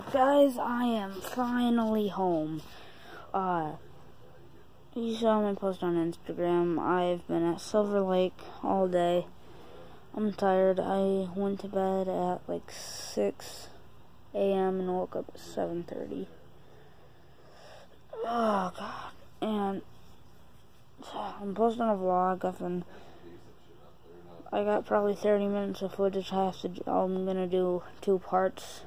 Guys, I am finally home. You saw my post on Instagram. I've been at Silver Lake all day. I'm tired. I went to bed at like 6 a.m. and woke up at 7:30. Oh God! And I'm posting a vlog. I got probably 30 minutes of footage. I'm gonna do 2 parts.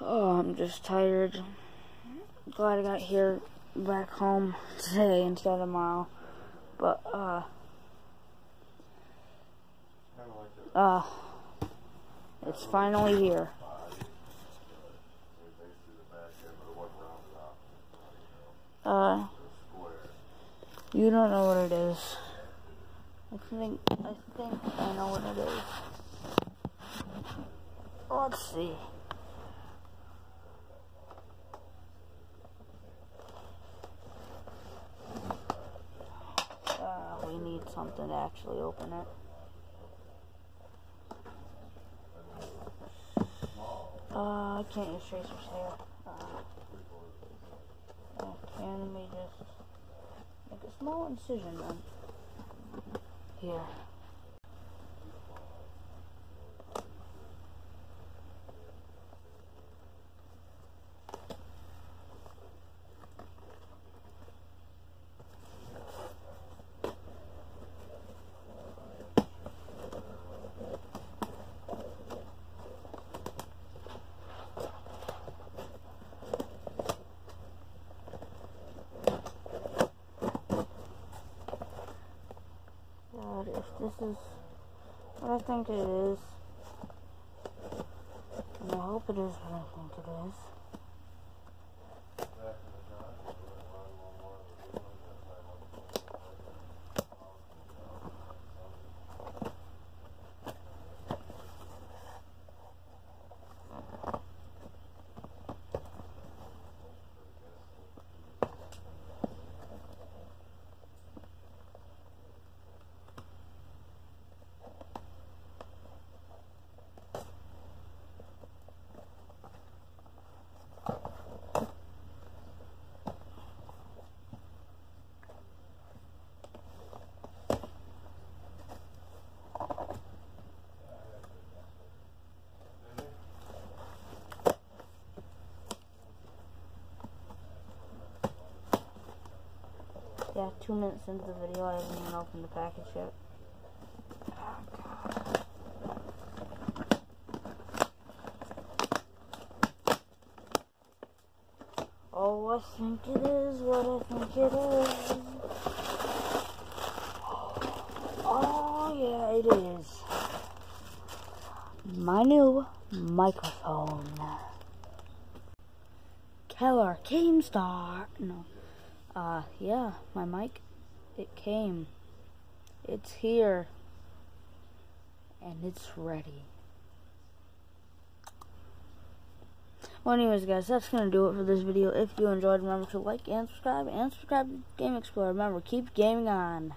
Oh, I'm just tired. Glad I got here back home today instead of tomorrow. But it's finally here. You don't know what it is. I think I know what it is. Let's see. We need something to actually open it. I can't use tracers here. Can we just make a small incision then? Here. If this is what I think it is, and I hope it is what I think it is. Yeah, 2 minutes into the video, I haven't even opened the package yet. Oh, I think it is what I think it is. Oh, yeah, it is. My new microphone. Keller Keemstar. No. Yeah, my mic, it came. It's here. And it's ready. Well, anyways, guys, that's going to do it for this video. If you enjoyed, remember to like and subscribe to Game Explorer. Remember, keep gaming on.